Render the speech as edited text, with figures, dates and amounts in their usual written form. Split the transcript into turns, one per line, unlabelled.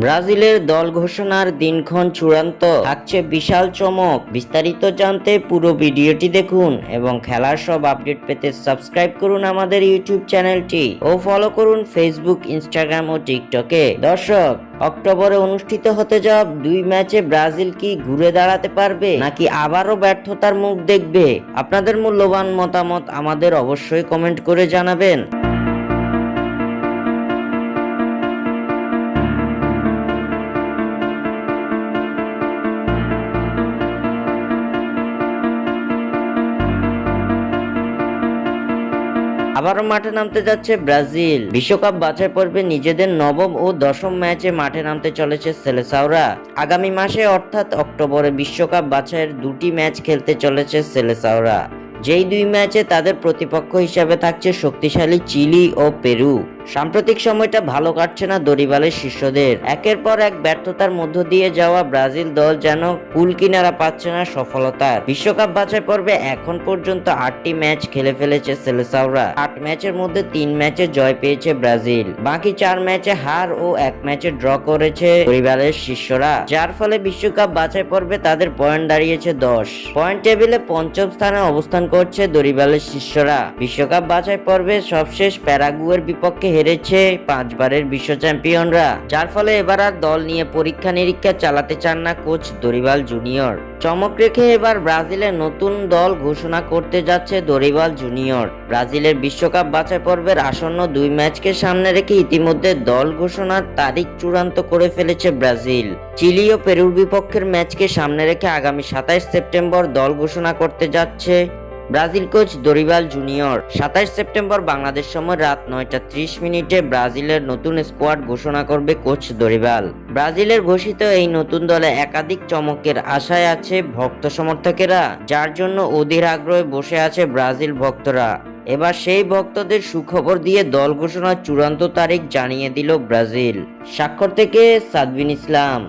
ব্রাজিলের দল ঘোষণার দিনক্ষণ চূড়ান্ত, থাকছে বিশাল চমক। বিস্তারিত জানতে পুরো ভিডিওটি দেখুন এবং খেলার সব আপডেট পেতে সাবস্ক্রাইব করুন আমাদের ইউটিউব চ্যানেলটি ও ফলো করুন ফেসবুক, ইনস্টাগ্রাম ও টিকটকে। দর্শক, অক্টোবরে অনুষ্ঠিত হতে যাওয়া 2 ম্যাচে ব্রাজিল কি ঘুরে দাঁড়াতে পারবে নাকি আবারও ব্যর্থতার মুখ দেখবে? আপনাদের মূল্যবান মতামত আমাদের অবশ্যই কমেন্ট করে জানাবেন। আবারও মাঠে নামতে যাচ্ছে ব্রাজিল। বিশ্বকাপ বাছাই পর্বে নিজেদের নবম ও দশম ম্যাচে মাঠে নামতে চলেছে সেলেসাওরা। আগামী মাসে অর্থাৎ অক্টোবরে বিশ্বকাপ বাছাইয়ের 2টি ম্যাচ খেলতে চলেছে সেলেসাওরা। যেই 2 ম্যাচে তাদের প্রতিপক্ষ হিসাবে থাকছে শক্তিশালী চিলি ও পেরু। সাম্প্রতিক সময়টা ভালো কাটছে না দরিবালের শিষ্যদের। একের পর এক ব্যর্থতার মধ্য দিয়ে যাওয়া ব্রাজিল দল যেন কুল কিনারা পাচ্ছে না সফলতার। বিশ্বকাপ বাছাই পর্বে এখন পর্যন্ত 8টি ম্যাচ খেলে ফেলেছে সেলেসাওরা। 8 ম্যাচের মধ্যে 3 ম্যাচে জয় পেয়েছে ব্রাজিল, বাকি 4 ম্যাচে হার ও 1 ম্যাচে ড্র করেছে দরিবালের শিষ্যরা, যার ফলে বিশ্বকাপ বাছাই পর্বে তাদের পয়েন্ট দাঁড়িয়েছে 10। পয়েন্ট টেবিলে 5ম স্থানে অবস্থান করছে দরিবালের শিষ্যরা। বিশ্বকাপ বাছাই পর্বে সবশেষ প্যারাগুয়ের বিপক্ষে হেরেছে 5 বারের বিশ্ব চ্যাম্পিয়নরা, যার ফলে এবার আর দল নিয়ে পরীক্ষা নিরীক্ষা চালাতে চান না কোচ দরিবাল জুনিয়র। চমক রেখে এবার ব্রাজিলের নতুন দল ঘোষণা করতে যাচ্ছে দরিবাল জুনিয়র। ব্রাজিলের বিশ্বকাপ বাছাই পর্বের আসন্ন 2 ম্যাচকে সামনে রেখে ইতিমধ্যে দল ঘোষণার তারিখ চূড়ান্ত করে ফেলেছে ব্রাজিল। চিলি ও পেরুর বিপক্ষের ম্যাচকে সামনে রেখে আগামী 27 সেপ্টেম্বর দল ঘোষণা করতে যাচ্ছে Brazil coach Dorival junior. 27 September Bangladesh সময় রাত 9:30 ব্রাজিলের নতুন স্কোয়াড ঘোষণা করবে কোচ দরিবাল। ব্রাজিলের ঘোষিত এই নতুন দলে একাধিক চমকের আশায় আছে ভক্ত সমর্থকেরা, যার জন্য অধীর আগ্রহে বসে আছে ব্রাজিল ভক্তরা। এবার সেই ভক্তদের সুখবর দিয়ে দল ঘোষণার চূড়ান্ত তারিখ জানিয়ে দিল ব্রাজিল। স্বাক্ষর থেকে সাদবিন ইসলাম।